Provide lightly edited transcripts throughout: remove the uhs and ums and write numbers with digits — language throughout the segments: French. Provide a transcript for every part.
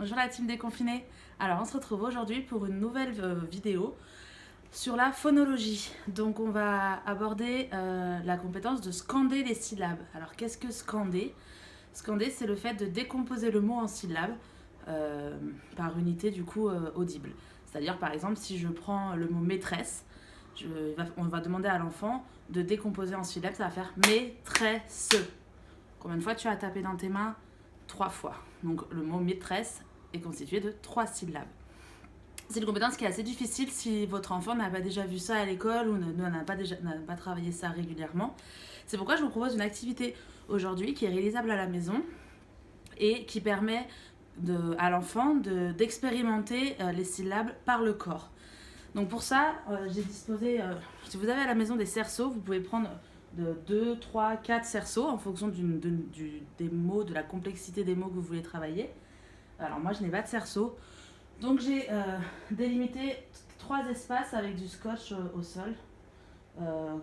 Bonjour la team déconfinée. Alors on se retrouve aujourd'hui pour une nouvelle vidéo sur la phonologie. Donc on va aborder la compétence de scander les syllabes. Alors qu'est-ce que scander? Scander, c'est le fait de décomposer le mot en syllabes par unité du coup audible. C'est-à-dire par exemple si je prends le mot maîtresse, on va demander à l'enfant de décomposer en syllabes, ça va faire maîtresse. Combien de fois tu as tapé dans tes mains? 3 fois. Donc le mot maîtresse est constitué de 3 syllabes. C'est une compétence qui est assez difficile si votre enfant n'a pas déjà vu ça à l'école ou n'a pas travaillé ça régulièrement. C'est pourquoi je vous propose une activité aujourd'hui qui est réalisable à la maison et qui permet à l'enfant d'expérimenter les syllabes par le corps. Donc pour ça, j'ai disposé, si vous avez à la maison des cerceaux, vous pouvez prendre de 2, 3, 4 cerceaux en fonction des mots, de la complexité des mots que vous voulez travailler. Alors moi je n'ai pas de cerceau, donc j'ai délimité 3 espaces avec du scotch au sol,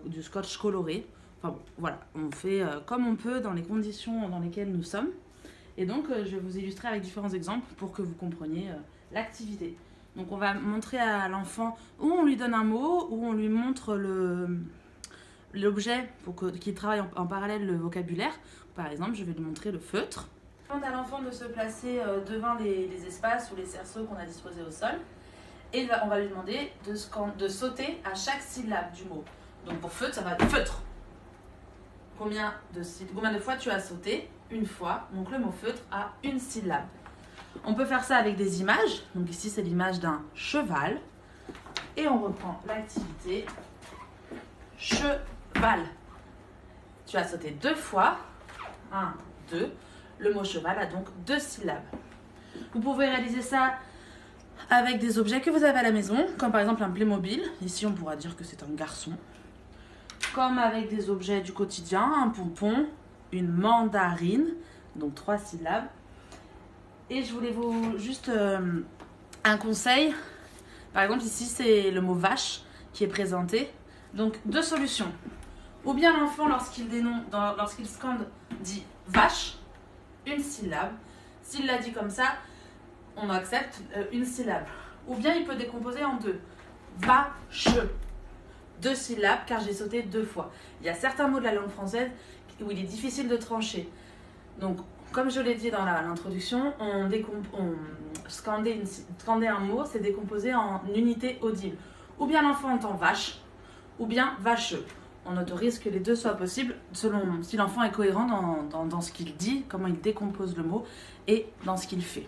du scotch coloré. Enfin bon, voilà, on fait comme on peut dans les conditions dans lesquelles nous sommes. Et donc je vais vous illustrer avec différents exemples pour que vous compreniez l'activité. Donc on va montrer à l'enfant où on lui donne un mot, où on lui montre l'objet pour qu'il travaille en parallèle le vocabulaire. Par exemple, je vais lui montrer le feutre. On demande à l'enfant de se placer devant les espaces ou les cerceaux qu'on a disposés au sol. Et on va lui demander de sauter à chaque syllabe du mot. Donc pour feutre, ça va être feutre. Combien de fois tu as sauté? Une fois. Donc le mot feutre a une syllabe. On peut faire ça avec des images. Donc ici, c'est l'image d'un cheval. Et on reprend l'activité. Cheval. Tu as sauté 2 fois. 1, 2. Le mot cheval a donc 2 syllabes. Vous pouvez réaliser ça avec des objets que vous avez à la maison, comme par exemple un Playmobil. Ici, on pourra dire que c'est un garçon. Comme avec des objets du quotidien, un pompon, une mandarine, donc 3 syllabes. Et je voulais vous juste un conseil. Par exemple, ici, c'est le mot vache qui est présenté. Donc, 2 solutions. Ou bien l'enfant, lorsqu'il scande, dit vache, une syllabe. S'il l'a dit comme ça, on accepte une syllabe. Ou bien il peut décomposer en 2. Vache. 2 syllabes car j'ai sauté 2 fois. Il y a certains mots de la langue française où il est difficile de trancher. Donc, comme je l'ai dit dans l'introduction, scander un mot, c'est décomposer en unités audibles. Ou bien l'enfant entend vache, ou bien vacheux. On autorise que les deux soient possibles selon si l'enfant est cohérent dans ce qu'il dit, comment il décompose le mot et dans ce qu'il fait.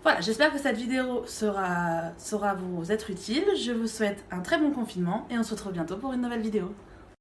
Voilà, j'espère que cette vidéo saura vous être utile. Je vous souhaite un très bon confinement et on se retrouve bientôt pour une nouvelle vidéo.